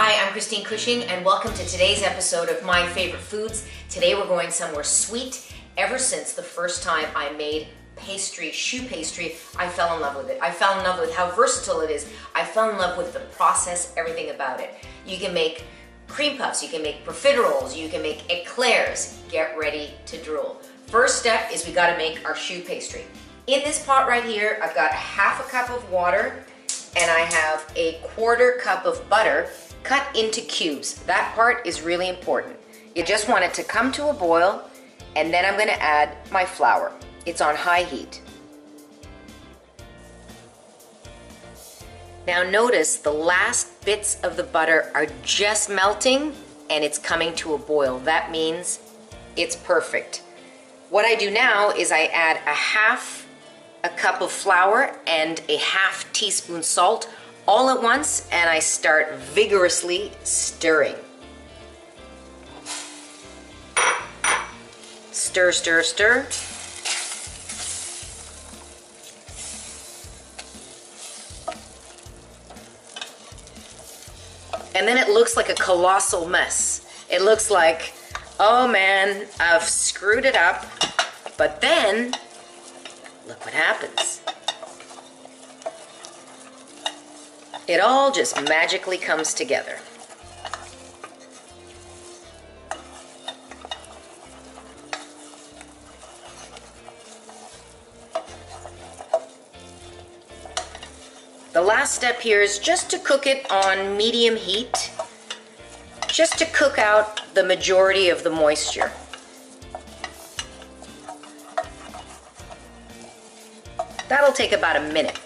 Hi, I'm Christine Cushing and welcome to today's episode of My Favorite Foods. Today we're going somewhere sweet. Ever since the first time I made pastry, choux pastry, I fell in love with it. I fell in love with how versatile it is. I fell in love with the process, everything about it. You can make cream puffs, you can make profiteroles, you can make eclairs. Get ready to drool. First step is we gotta make our choux pastry. In this pot right here, I've got half a cup of water and I have a quarter cup of butter cut into cubes. That part is really important. You just want it to come to a boil, and then I'm gonna add my flour. It's on high heat. Now notice the last bits of the butter are just melting and it's coming to a boil. That means it's perfect. What I do now is I add a cup of flour and a half teaspoon salt all at once, and I start vigorously stirring. Stir, stir, stir. And then it looks like a colossal mess. It looks like, oh man, I've screwed it up. But then, look what happens. It all just magically comes together. The last step here is just to cook it on medium heat, just to cook out the majority of the moisture. That'll take about a minute.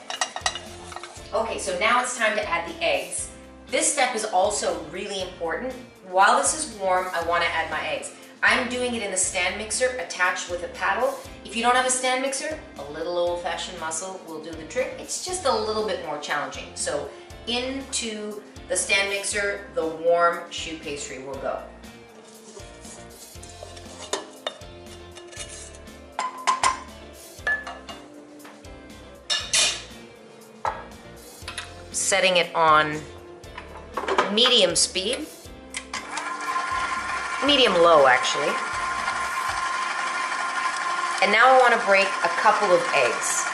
Okay, so now it's time to add the eggs. This step is also really important. While this is warm, I want to add my eggs. I'm doing it in the stand mixer attached with a paddle. If you don't have a stand mixer, a little old-fashioned muscle will do the trick. It's just a little bit more challenging. So into the stand mixer, the warm choux pastry will go. Setting it on medium speed, medium low actually. And now I want to break a couple of eggs.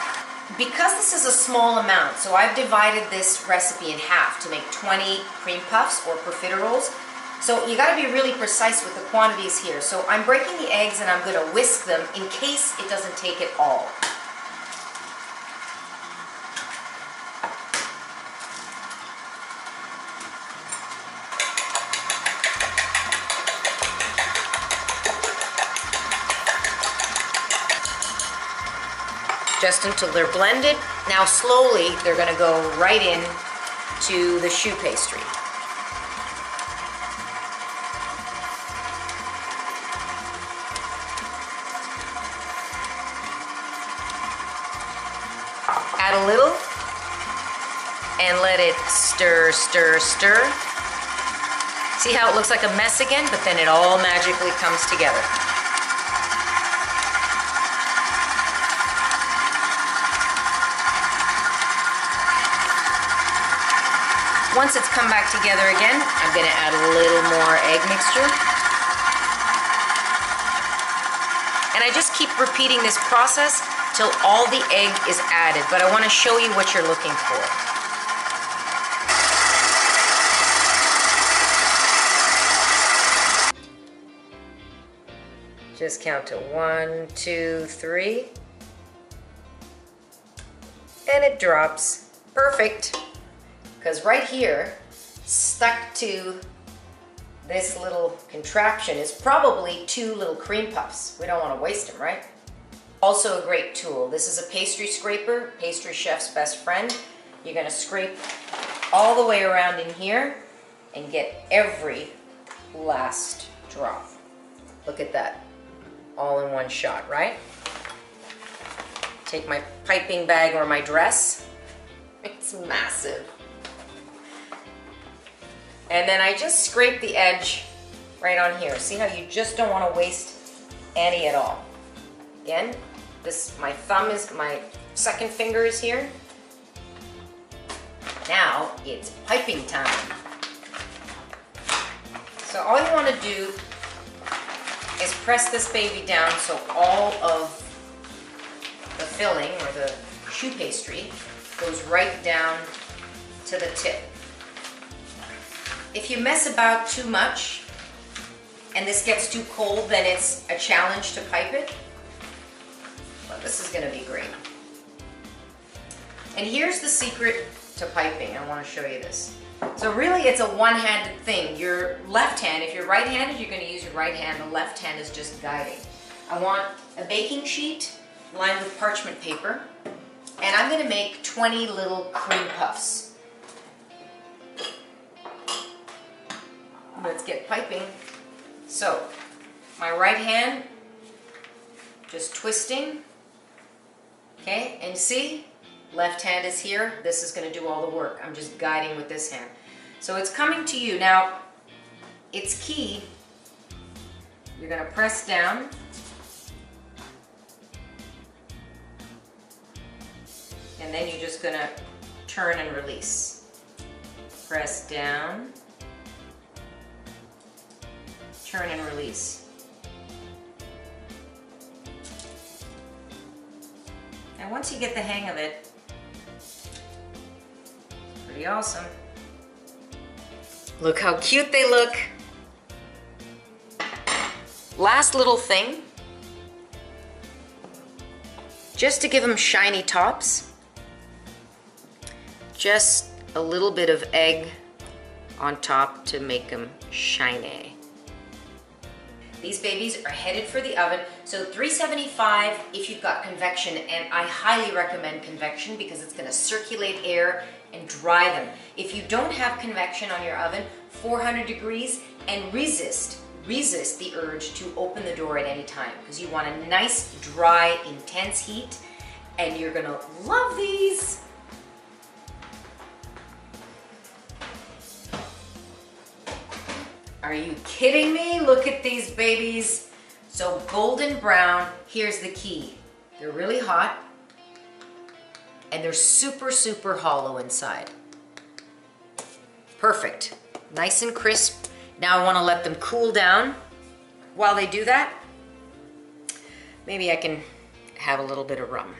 Because this is a small amount, so I've divided this recipe in half to make 20 cream puffs or profiteroles. So you got to be really precise with the quantities here. So I'm breaking the eggs and I'm going to whisk them in case it doesn't take it all. Just until they're blended. Now slowly they're going to go right in to the choux pastry. Add a little and let it stir, stir, stir. See how it looks like a mess again, but then it all magically comes together. Once it's come back together again, I'm going to add a little more egg mixture. And I just keep repeating this process till all the egg is added, but I want to show you what you're looking for. Just count to 1, 2, 3. And it drops. Perfect. Because right here, stuck to this little contraption is probably 2 little cream puffs. We don't want to waste them, right? Also a great tool. This is a pastry scraper, pastry chef's best friend. You're going to scrape all the way around in here and get every last drop. Look at that. All in one shot, right? Take my piping bag or my dress. It's massive. And then I just scrape the edge right on here. See how you just don't want to waste any at all. Again, my thumb is, my second finger is here. Now it's piping time. So all you want to do is press this baby down so all of the filling or the choux pastry goes right down to the tip. If you mess about too much and this gets too cold, then it's a challenge to pipe it. But this is going to be great. And here's the secret to piping. I want to show you this. So really it's a one-handed thing. Your left hand, if you're right-handed, you're going to use your right hand. The left hand is just guiding. I want a baking sheet lined with parchment paper, and I'm going to make 20 little cream puffs. Let's get piping. So my right hand just twisting, okay, and see? Left hand is here. This is going to do all the work. I'm just guiding with this hand. So it's coming to you. Now, it's key. You're going to press down. And then you're just going to turn and release. Press down. Turn and release. And once you get the hang of it, pretty awesome. Look how cute they look. Last little thing, just to give them shiny tops, just a little bit of egg on top to make them shiny. These babies are headed for the oven, so 375 if you've got convection, and I highly recommend convection because it's going to circulate air and dry them. If you don't have convection on your oven, 400 degrees, and resist the urge to open the door at any time because you want a nice, dry, intense heat, and you're going to love these. Are you kidding me? Look at these babies. So golden brown, here's the key. They're really hot and they're super, super hollow inside. Perfect. Nice and crisp. Now I want to let them cool down. While they do that, maybe I can have a little bit of rum.